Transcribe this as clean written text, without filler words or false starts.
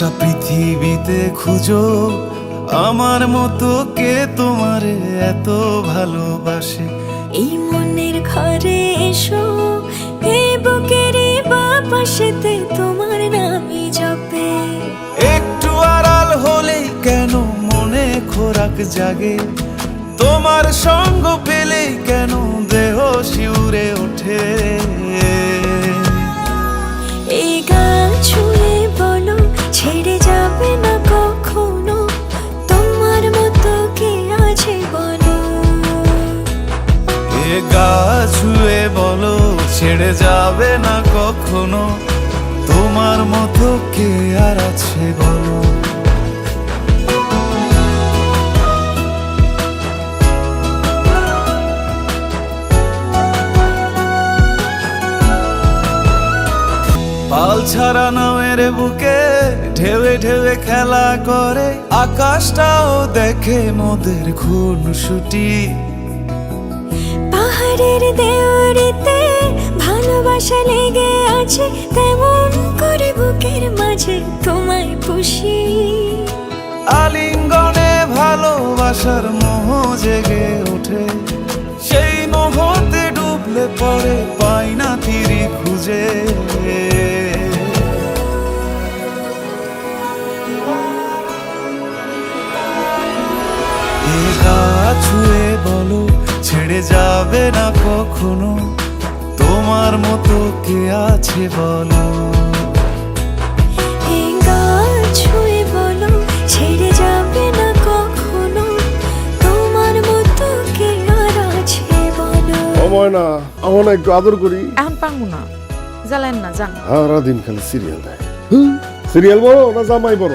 গোটা পৃথিবীতে খুঁজো আমার মতো কে তোমারে এত ভালোবাসে। এই মনের ঘরে এসো, এই বুকেরই বাপাশেতে তোমার নামই জপে। একটু আড়াল হলেই কেন মনে খোরাক জাগে, তোমার সঙ্গ পেলেই কেন দেহ শিউরে ওঠে। এই গান ছুঁয়ে বলো ছেড়ে যাবে না কখনো, তোমার মতো কে আছে বলো। এ গা ছুঁয়ে বলো ছেড়ে যাবে না কখনো, তোমার মতো কে আর আছে বলো। পাল ছাড়া নামের বুকে ঢেউে ঢেউে খেলা করে, আকাশটাও দেখে মোদের খুনসুটি। পাহাড়ের দেওয়ারিতে ভালোবাসা লেগে আছে, তেমন করে বুকের মাঝে তোমায় পুষি। আলিঙ্গনে ভালোবাসার মোহ জেগে ওঠে, সেই মোহতে ডুবলে পরে পাই না তীরে খুঁজে। এ গা ছুঁয়ে বলো ছেড়ে যাবে না কখনো, তোমার মতো কে আছে বলো। এই গান ছুঁয়ে বলো ছেড়ে যাবে না কখনো, তোমার মতো কে আর আছে বলো। না আমার একটু আদর করি। এখন পাঙ্গু না, জ্বালেন না, যান। সারাদিন খালি সিরিয়াল দেয়। সিরিয়াল বড় না জামাই বড়?